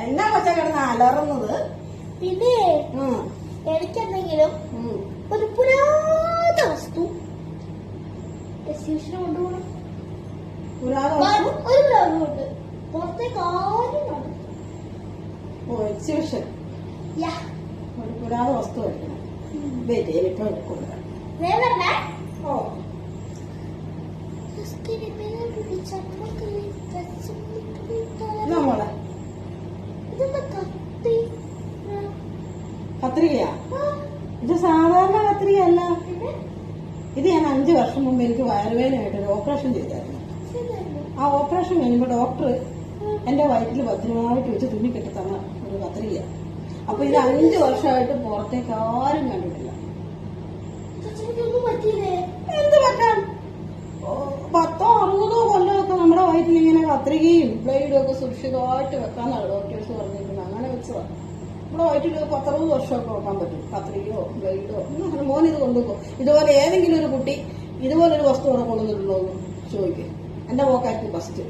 എന്നാ കൊച്ച കിടന്ന് അലറുന്നത്? പിന്നെ എനിക്കെന്തെങ്കിലും ഒരു പുരാതന വസ്തു എക്സിബിഷന് കൊണ്ടുപോകണം. ഒരു പുരാതനമുണ്ട് പുറത്തേക്ക് ആരും നടത്തും. എക്സിബിഷൻ ഒരു പുരാതന വസ്തു കഴിക്കണം. ഇപ്പൊ കൊടുക്കാം. മോളെ കത്രികയാ? ഇത് സാധാരണ കത്രികയല്ല. ഇത് ഞാൻ 5 വർഷം മുമ്പ് എനിക്ക് വയറുവേദനയായിട്ട് ഒരു ഓപ്പറേഷൻ ചെയ്തായിരുന്നു. ആ ഓപ്പറേഷൻ കഴിയുമ്പോ ഡോക്ടർ എന്റെ വയറ്റിൽ ഭദ്രമായിട്ട് വെച്ച് തുന്നിക്കെട്ടി തന്ന ഒരു കത്രിക. അപ്പൊ ഇത് 5 വർഷമായിട്ട് പുറത്തേക്ക് ആരും കണ്ടിട്ടില്ല. എന്ത് പറ്റാൻ? 10 60 കൊല്ലമൊക്കെ നമ്മുടെ വയറ്റിൽ ഇങ്ങനെ കത്രികയും ബ്ലേഡും ഒക്കെ സുരക്ഷിതമായിട്ട് വെക്കാന്നാണ് ഡോക്ടേഴ്സ് പറഞ്ഞിരിക്കുന്നത്. അങ്ങനെ വെച്ചതാണ്. നമ്മുടെ വയറ്റിൽ 10 60 വർഷമൊക്കെ വെക്കാൻ പറ്റും. കത്രികയോ ബ്ലേഡോ അങ്ങനെ. മോൻ ഇത് കൊണ്ടുപോകും. ഇതുപോലെ ഏതെങ്കിലും ഒരു കുട്ടി ഇതുപോലൊരു വസ്തു അവിടെ കൊണ്ടുവന്നിട്ടുണ്ടോ എന്ന് ചോദിക്കും. എന്റെ മോക്കായിരിക്കും ഫസ്റ്റ്.